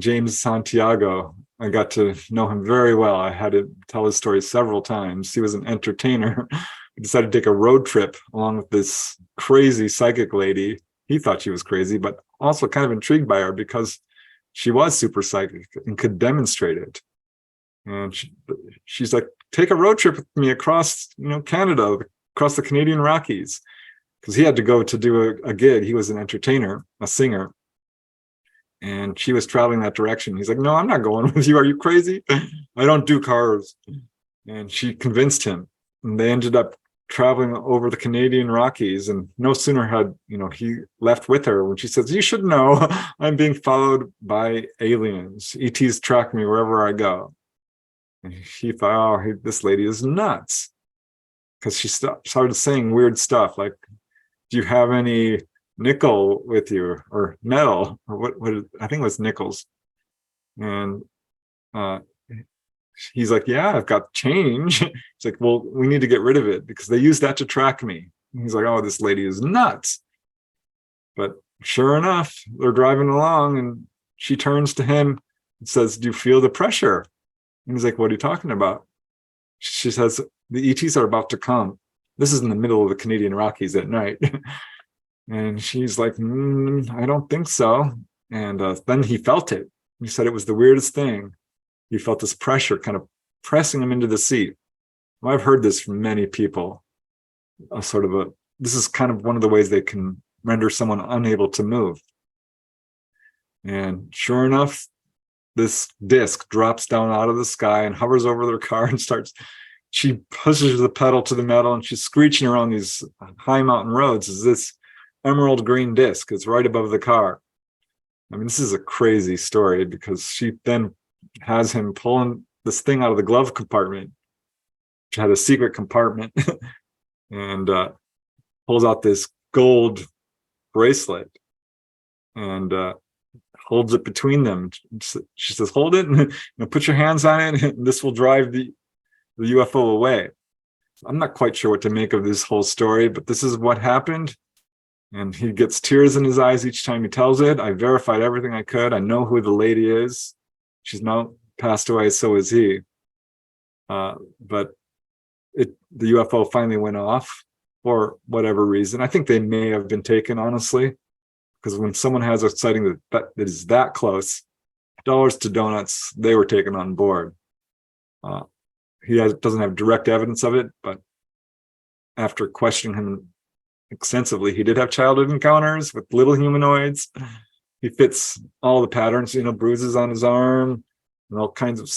James Santiago. I got to know him very well. I had to tell his story several times. He was an entertainer. He decided to take a road trip along with this crazy psychic lady. He thought she was crazy, but also kind of intrigued by her because she was super psychic and could demonstrate it. And she's like, take a road trip with me across, Canada, across the Canadian Rockies. Because he had to go to do a gig. He was an entertainer, a singer. And she was traveling that direction. He's like, no, I'm not going with you. Are you crazy? I don't do cars. And she convinced him. And they ended up traveling over the Canadian Rockies. And no sooner had, he left with her when she says, you should know I'm being followed by aliens. ETs track me wherever I go. And he thought, oh, this lady is nuts. Because she started saying weird stuff like, do you have any nickel with you or metal or what I think it was nickels. And he's like, yeah, I've got change. It's like, well, we need to get rid of it because they use that to track me. And he's like, oh, this lady is nuts. But sure enough, they're driving along and she turns to him and says, do you feel the pressure? And he's like, what are you talking about? She says, the ETs are about to come. This is in the middle of the Canadian Rockies at night. And she's like, I don't think so. And then he felt it. He said it was the weirdest thing. He felt this pressure kind of pressing him into the seat. Well, I've heard this from many people. This is kind of one of the ways they can render someone unable to move. And sure enough, this disc drops down out of the sky and hovers over their car and she pushes the pedal to the metal and she's screeching around these high mountain roads as this emerald green disc is right above the car. I mean, this is a crazy story because she then has him pulling this thing out of the glove compartment, which had a secret compartment, and pulls out this gold bracelet and holds it between them. She says, hold it and put your hands on it and this will drive the UFO away. I'm not quite sure what to make of this whole story, but this is what happened. And he gets tears in his eyes each time he tells it. I verified everything I could. I know who the lady is. She's now passed away, so is he. But the UFO finally went off for whatever reason. I think they may have been taken, honestly, because when someone has a sighting that is that close, dollars to donuts, they were taken on board. He doesn't have direct evidence of it, but after questioning him extensively, he did have childhood encounters with little humanoids. He fits all the patterns, bruises on his arm and all kinds of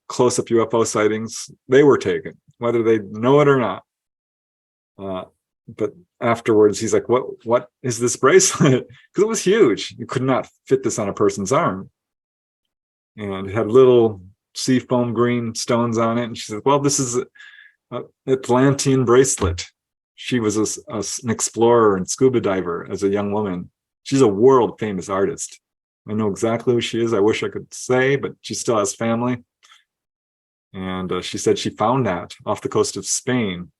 close-up UFO sightings. They were taken, whether they know it or not. But afterwards, he's like, what is this bracelet? Because it was huge. You could not fit this on a person's arm. And it had little seafoam green stones on it. And she said, well, this is an Atlantean bracelet. She was an explorer and scuba diver as a young woman. She's a world famous artist. I know exactly who she is. I wish I could say, but she still has family. And she said she found that off the coast of Spain